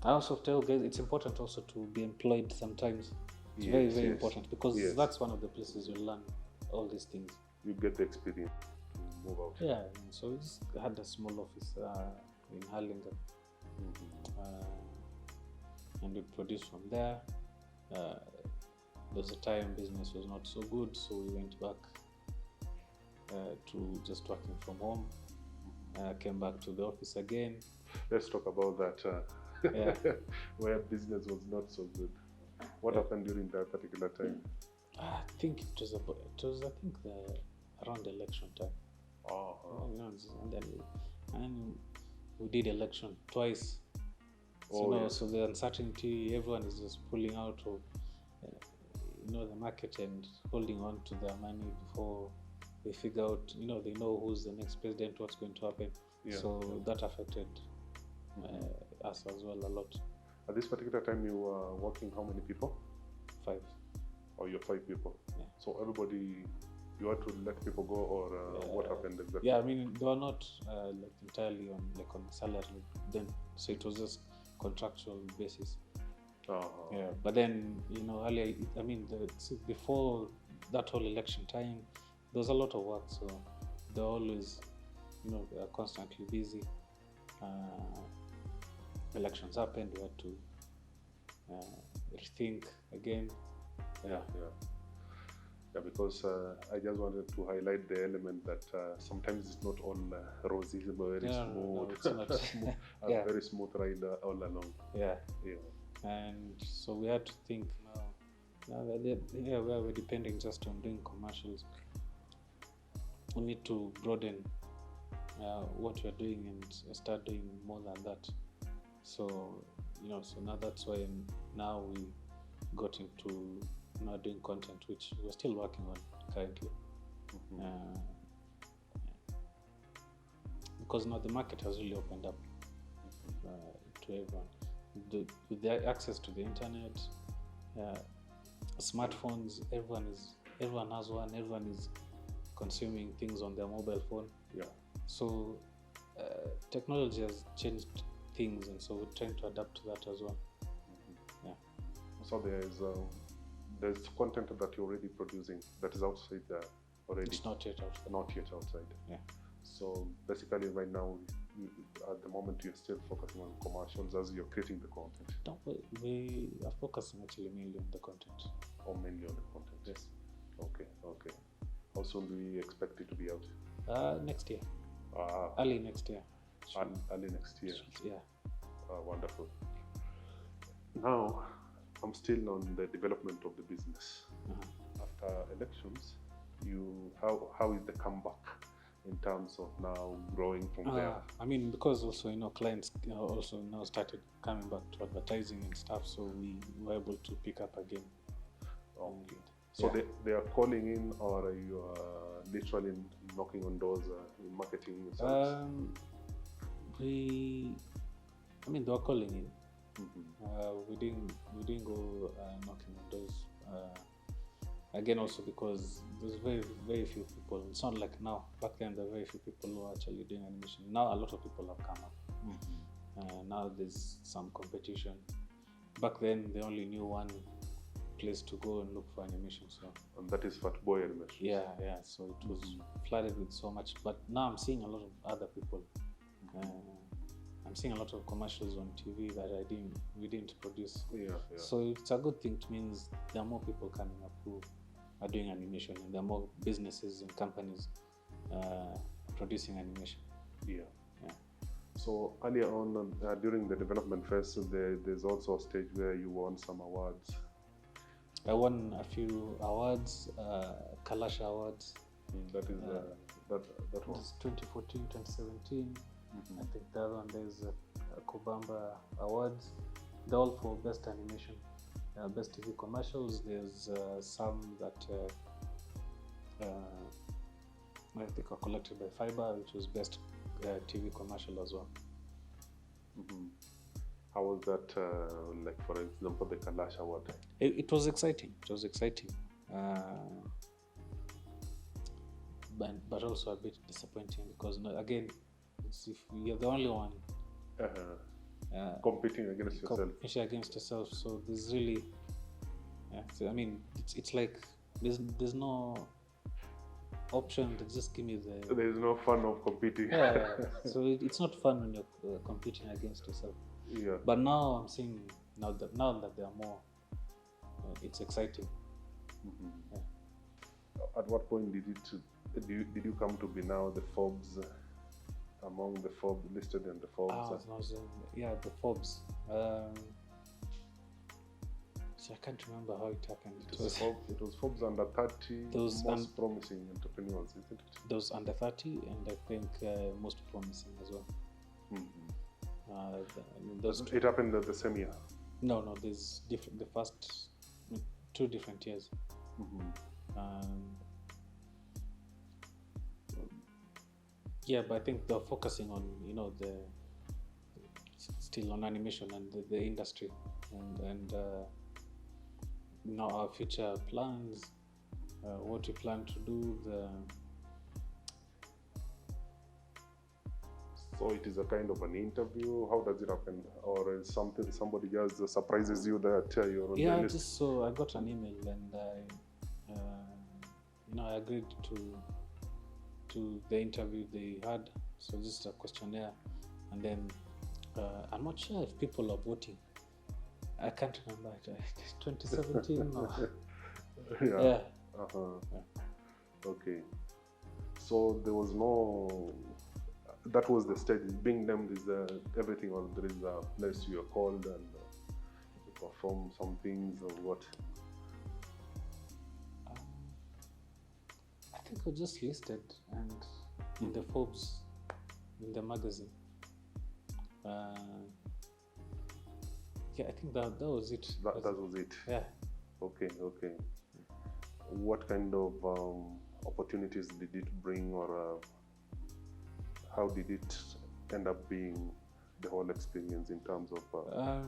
I also tell guys it's important also to be employed sometimes. It's very important because that's one of the places you learn all these things. You get the experience to move out. Yeah, so we just had a small office in Harlingen, and we produced from there. There was a time business was not so good, so we went back to just working from home. Came back to the office again. Let's talk about that. Where business was not so good. What happened during that particular time? I think it was around election time. And we did election twice. So the uncertainty, everyone is just pulling out of the market and holding on to their money before they figure out, they know who's the next president, what's going to happen. So that affected us as well a lot. At this particular time, you were working how many people? 5. Oh, you're 5 people. Yeah. So everybody, you had to let people go, or what happened exactly? Yeah, I mean, they were not entirely on salary then, so it was just contractual basis. Yeah, but then earlier, I mean, before that whole election time, there was a lot of work, so they're always, they are constantly busy. Elections happened, we had to rethink again. Yeah, because I just wanted to highlight the element that sometimes it's not all rosy, very smooth. No, it's not. A very smooth ride all along. Yeah. And so we had to think now that we're depending just on doing commercials. We need to broaden what we're doing and start doing more than that. So so now that's why now we got into doing content, which we're still working on currently. Because now the market has really opened up to everyone. With the access to the internet, smartphones, everyone has one. Everyone is consuming things on their mobile phone. Yeah. So technology has changed things, and so we're trying to adapt to that as well. Yeah. So there's content that you're already producing that is outside there already. It's not yet outside. Not yet outside. Yeah. So basically, right now, at the moment, you're still focusing on commercials as you're creating the content. No, we are focusing actually mainly on the content. Or mainly on the content. Yes. Okay. How soon do we expect it to be out? Next year. Early next year. Early next year. Yeah. Wonderful. Now, I'm still on the development of the business. After elections, how is the comeback in terms of now growing from there? I mean, because also clients also now started coming back to advertising and stuff, so we were able to pick up again. Okay. So they are calling in, or are you literally knocking on doors in marketing? They were calling in. We didn't go knocking on doors. Again, also because there's very, very few people. It's not like now. Back then, there were very few people who are actually doing animation. Now, a lot of people have come up. Now there's some competition. Back then, they only knew one place to go and look for animation. And that is Fatboy Animations. Yeah. So it was flooded with so much. But now I'm seeing a lot of other people. I'm seeing a lot of commercials on TV that we didn't produce. Yeah. So it's a good thing. It means there are more people coming up who are doing animation, and there are more businesses and companies producing animation. Yeah. So earlier on, during the development phase, there's also a stage where you won some awards. I won a few awards, Kalash Awards. That is that was 2014, 2017. I think the other one there's Kubamba Awards. They're all for best animation, best TV commercials. There's some that I think are collected by Fiber, which was best TV commercial as well. How was that? Like, for example, the Kalash Award? It was exciting. But also a bit disappointing because again, if you're the only one competing against yourself. Competition against yourself. So there's really, so, I mean, it's like there's no option to just give me the. There's no fun of competing. So it's not fun when you're competing against yourself. Yeah. But now I'm seeing now that there are more, it's exciting. At what point did you come to be now the Forbes, among the Forbes, listed in the Forbes? The Forbes. So I can't remember how it happened. It was Forbes under 30 most promising entrepreneurs, isn't it? Those under 30, and I think most promising as well. It happened the same year? No, there's different. The first 2 different years. But I think they're focusing on still on animation and the industry and our future plans, what we plan to do. So it is a kind of an interview. How does it happen, or is somebody just surprises you that you're on the list? Just so I got an email and I agreed to the interview they had. So just a questionnaire, and then I'm not sure if people are voting. I can't remember. 2017 or Okay. So there was no. That was the stage. Being named is everything, or there is a place you are called and you perform some things, or what? I think I just listed and in the Forbes, in the magazine. I think that was it. That was it. Yeah. Okay. What kind of opportunities did it bring, or how did it end up being, the whole experience in terms of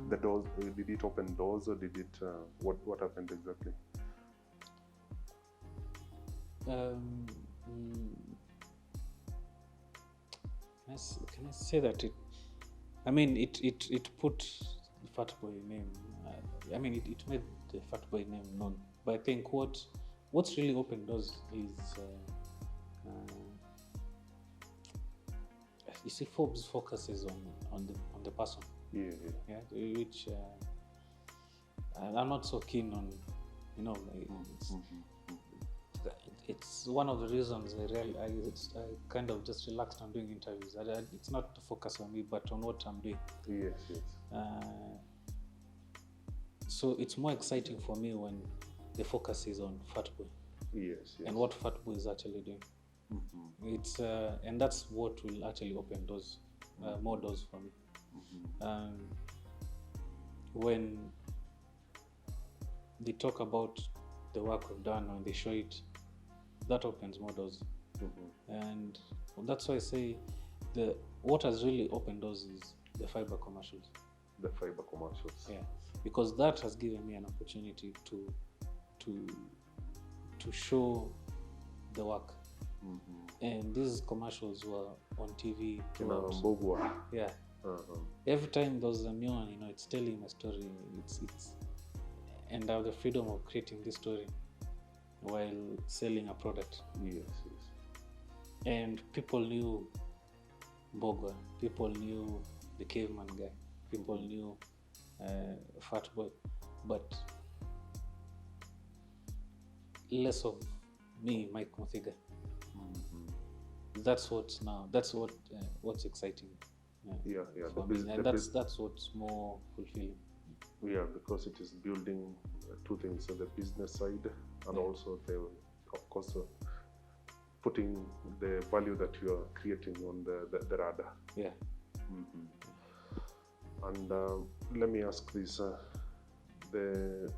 the doors? Did it open doors, or did it? What happened exactly? Can I say that it? I mean, it put the Fatboy name. It made the Fatboy name known. But I think what's really opened doors is. You see, Forbes focuses on the person. Which I'm not so keen on. It's one of the reasons I kind of just relaxed on doing interviews. It's not to focus on me, but on what I'm doing. Yes. So it's more exciting for me when the focus is on Fatboy. Yes. And what Fatboy is actually doing. It's and that's what will actually open doors, more doors for me. When they talk about the work we've done, when they show it, that opens more doors. And that's why I say what has really opened doors is the fiber commercials. The fiber commercials. Yeah, because that has given me an opportunity to show the work. And these commercials were on TV. Yeah. Every time there's a new one, it's telling a story. It's and I have the freedom of creating this story while selling a product. Yes. And people knew Mbogwa. People knew the caveman guy. People knew Fatboy, but less of me, Mike Muthiga. That's what's exciting. For me. And that's what's more fulfilling. Yeah, because it is building 2 things: so the business side, and also of course putting the value that you are creating on the radar. Yeah. And let me ask this: the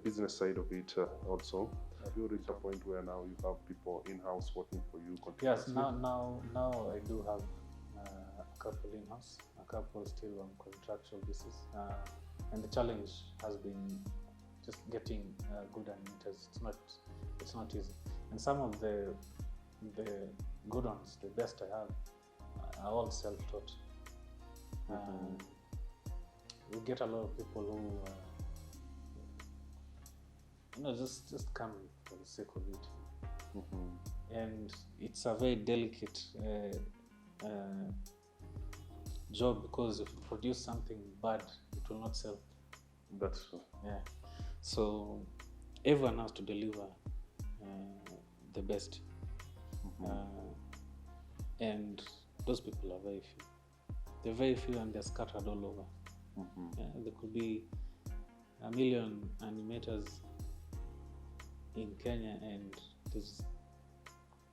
business side of it also. Have you reached a point where now you have people in-house working for you continuously? Yes, now I do have a couple in-house, a couple still on contractual basis, and the challenge has been just getting good animators. It's not easy, and some of the good ones, the best I have, are all self-taught. we get a lot of people who just come for the sake of it. And it's a very delicate job, because if you produce something bad, it will not sell. That's true. Yeah. So everyone has to deliver the best. And those people are very few. They're very few, and they're scattered all over. There could be 1 million animators in Kenya, and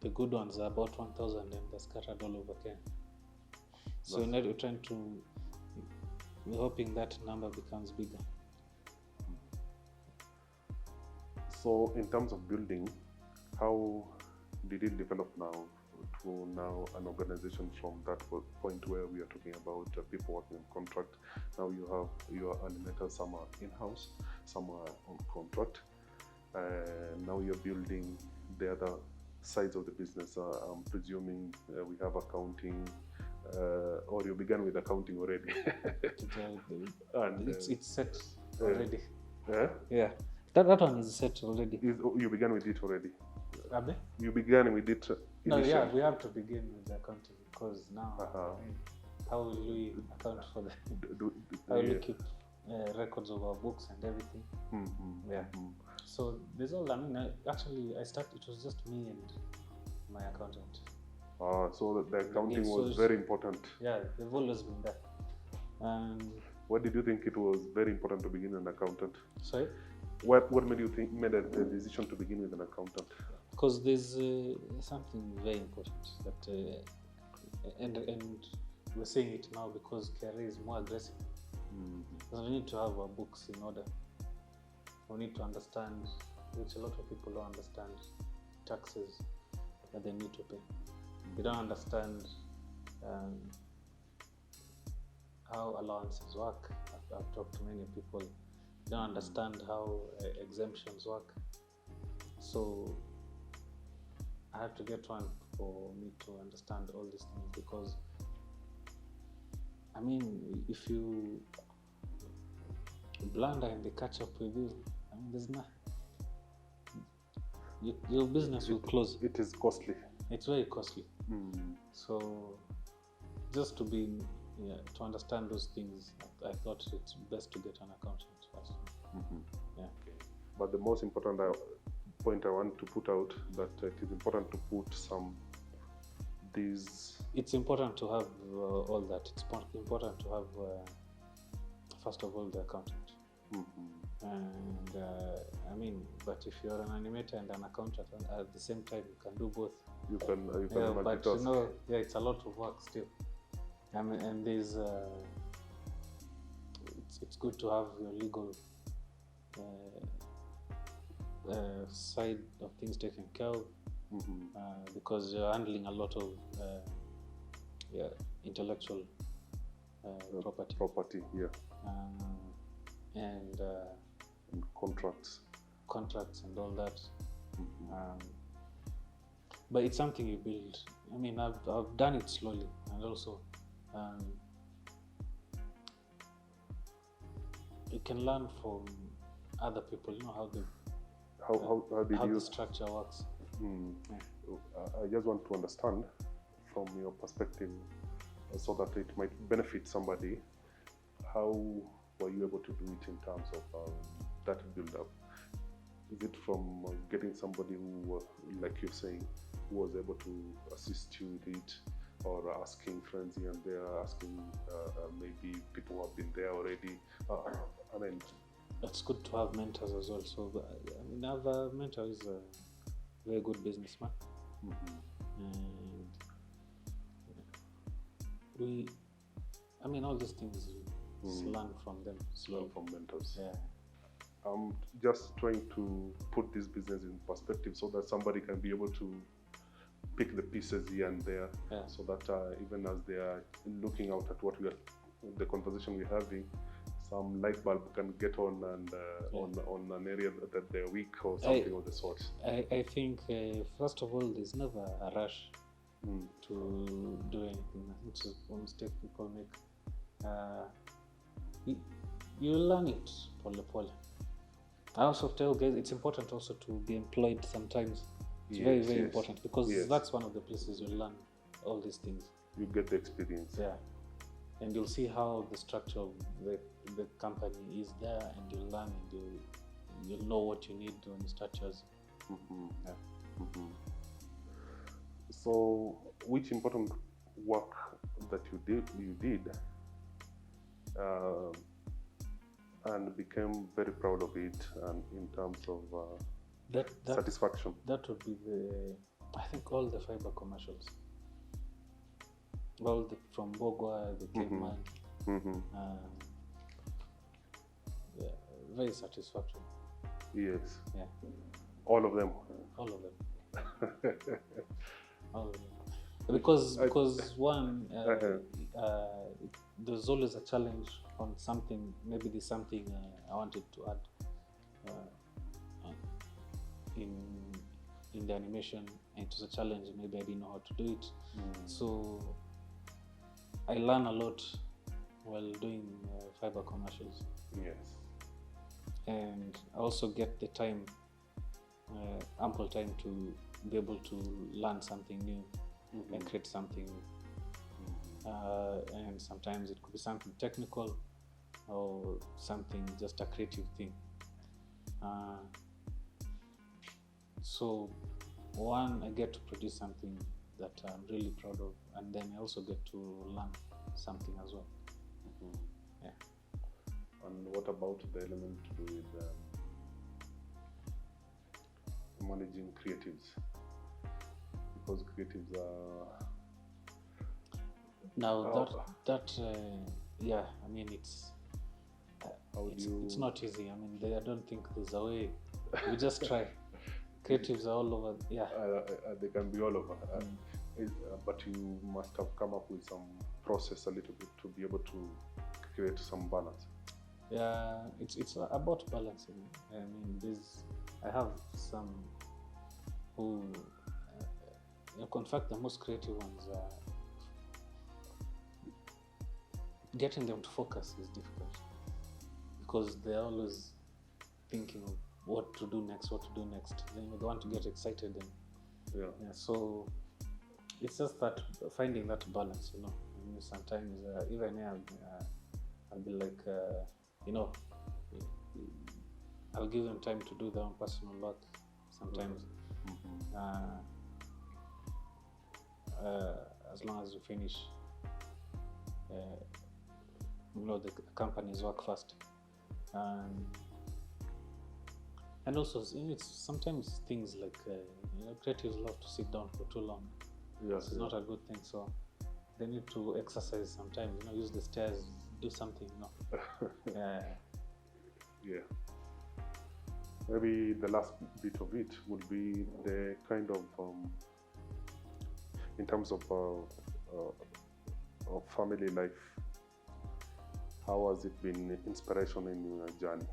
the good ones are about 1,000, and they're scattered all over Kenya. So now we're hoping that number becomes bigger. So in terms of building, how did it develop now to now an organization from that point where we are talking about people working on contract? Now you have your animators, some are in-house, some are on contract. Now you're building the other sides of the business. I'm presuming we have accounting, or you began with accounting already. And it's set already. Yeah? That one is set already. You began with it already? Abe? You began with it initially? No, we have to begin with the accounting, because now how will we account for that? How will we keep records of our books and everything? So there's all, actually I started, it was just me and my accountant. So the accounting was very important. Yeah, they've always been there. Why did you think it was very important to begin an accountant? Sorry? What made you made the decision to begin with an accountant? Because there's something very important that, and we're saying it now because KRA is more aggressive. Because we need to have our books in order. We need to understand, which a lot of people don't understand, taxes that they need to pay. They don't understand how allowances work. I've talked to many people. They don't understand how exemptions work. So I had to get one for me to understand all these things, because if you blunder and they catch up with you, there's nothing. Your business will close. It is costly. It's very costly. So just to understand those things, I thought it's best to get an accountant first. But the most important point I want to put out, that it is important to put It's important to have all that. It's important to have, first of all, the accountant. And but if you're an animator and an accountant, at the same time, you can do both. You can but it's a lot of work still. And there's it's good to have your legal side of things taken care of, because you're handling a lot of intellectual property. And contracts and all that. But it's something you build. I've done it slowly, and also you can learn from other people. How the structure works. I just want to understand from your perspective, so that it might benefit somebody. How were you able to do it in terms of that build-up? Is it from getting somebody who, like you're saying, who was able to assist you with it, or asking friends here and there, asking maybe people who have been there already? It's good to have mentors as well. So I have a mentor who's a very good businessman, and all these things learn from them. Learn from mentors. Yeah. I'm just trying to put this business in perspective, so that somebody can be able to pick the pieces here and there, so that even as they are looking out at the conversation we're having, some light bulb can get on and on an area that they're weak, or something of the sort. I think first of all, there's never a rush to do anything. I think it's a mistake people make. you learn it pole pole. I also tell guys it's important also to be employed sometimes. It's very, very important because that's one of the places you learn all these things. You get the experience. Yeah. And you'll see how the structure of the company is there, and you'll learn, and you'll know what you need when you start yours. Yeah. So, which important work that you did, and became very proud of it, and in terms of satisfaction? That would be I think all the fiber commercials. From Bogwa, the Caveman. Yeah, very satisfactory. Yes. Yeah. All of them. All of them. All of them. Because one, there's always a challenge on something. Maybe there's something I wanted to add in the animation, and it was a challenge. Maybe I didn't know how to do it. So I learn a lot while doing fiber commercials. Yes. And I also get the time, ample time to be able to learn something new and create something new. And sometimes it could be something technical or something just a creative thing. So one, I get to produce something that I'm really proud of, and then I also get to learn something as well. Yeah. And what about the element to do with managing creatives? Because creatives are yeah. I mean, it's not easy. I mean, I don't think there's a way. We just try. Creatives are all over. Yeah. They can be all over. But you must have come up with some process a little bit to be able to create some balance. Yeah, it's about balancing. I mean, I have some who, in fact, the most creative ones are getting them to focus is difficult because they're always thinking of what to do next. Then they want to get excited, and so it's just that finding that balance, I mean, sometimes even here, I'll be like, I'll give them time to do their own personal work sometimes. As long as you finish, the company's work first. And also, it's sometimes things like, creatives love to sit down for too long. Yes, it's not a good thing. So they need to exercise sometimes, use the stairs, do something, Yeah. Maybe the last bit of it would be the kind of, in terms of family life, how has it been inspiration in your journey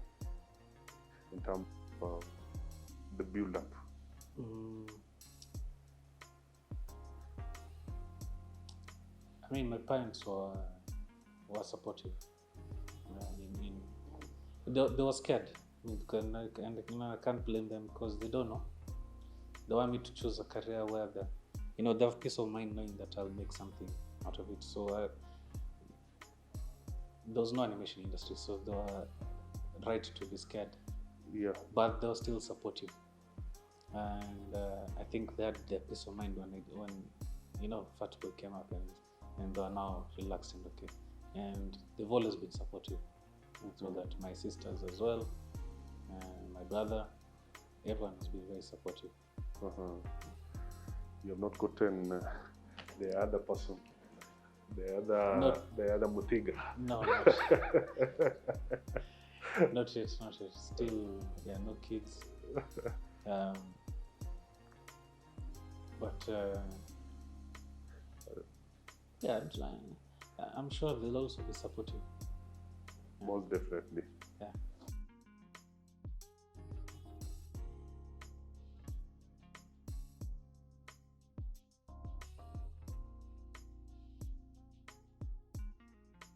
in terms of the build-up? I mean, my parents were supportive. They were scared, and I can't blame them because they don't know. They want me to choose a career where they have peace of mind knowing that I'll make something out of it. So there was no animation industry, so they were right to be scared. Yeah. But they were still supportive, and I think they had their peace of mind when Fatboy came up, and they are now relaxed and okay. And they've always been supportive. So that my sisters as well, my brother, everyone has been very supportive. You have not gotten the other person, the other Muthiga. No, not yet. Still, no kids. I'm sure they'll also be supportive. Most definitely. Yeah.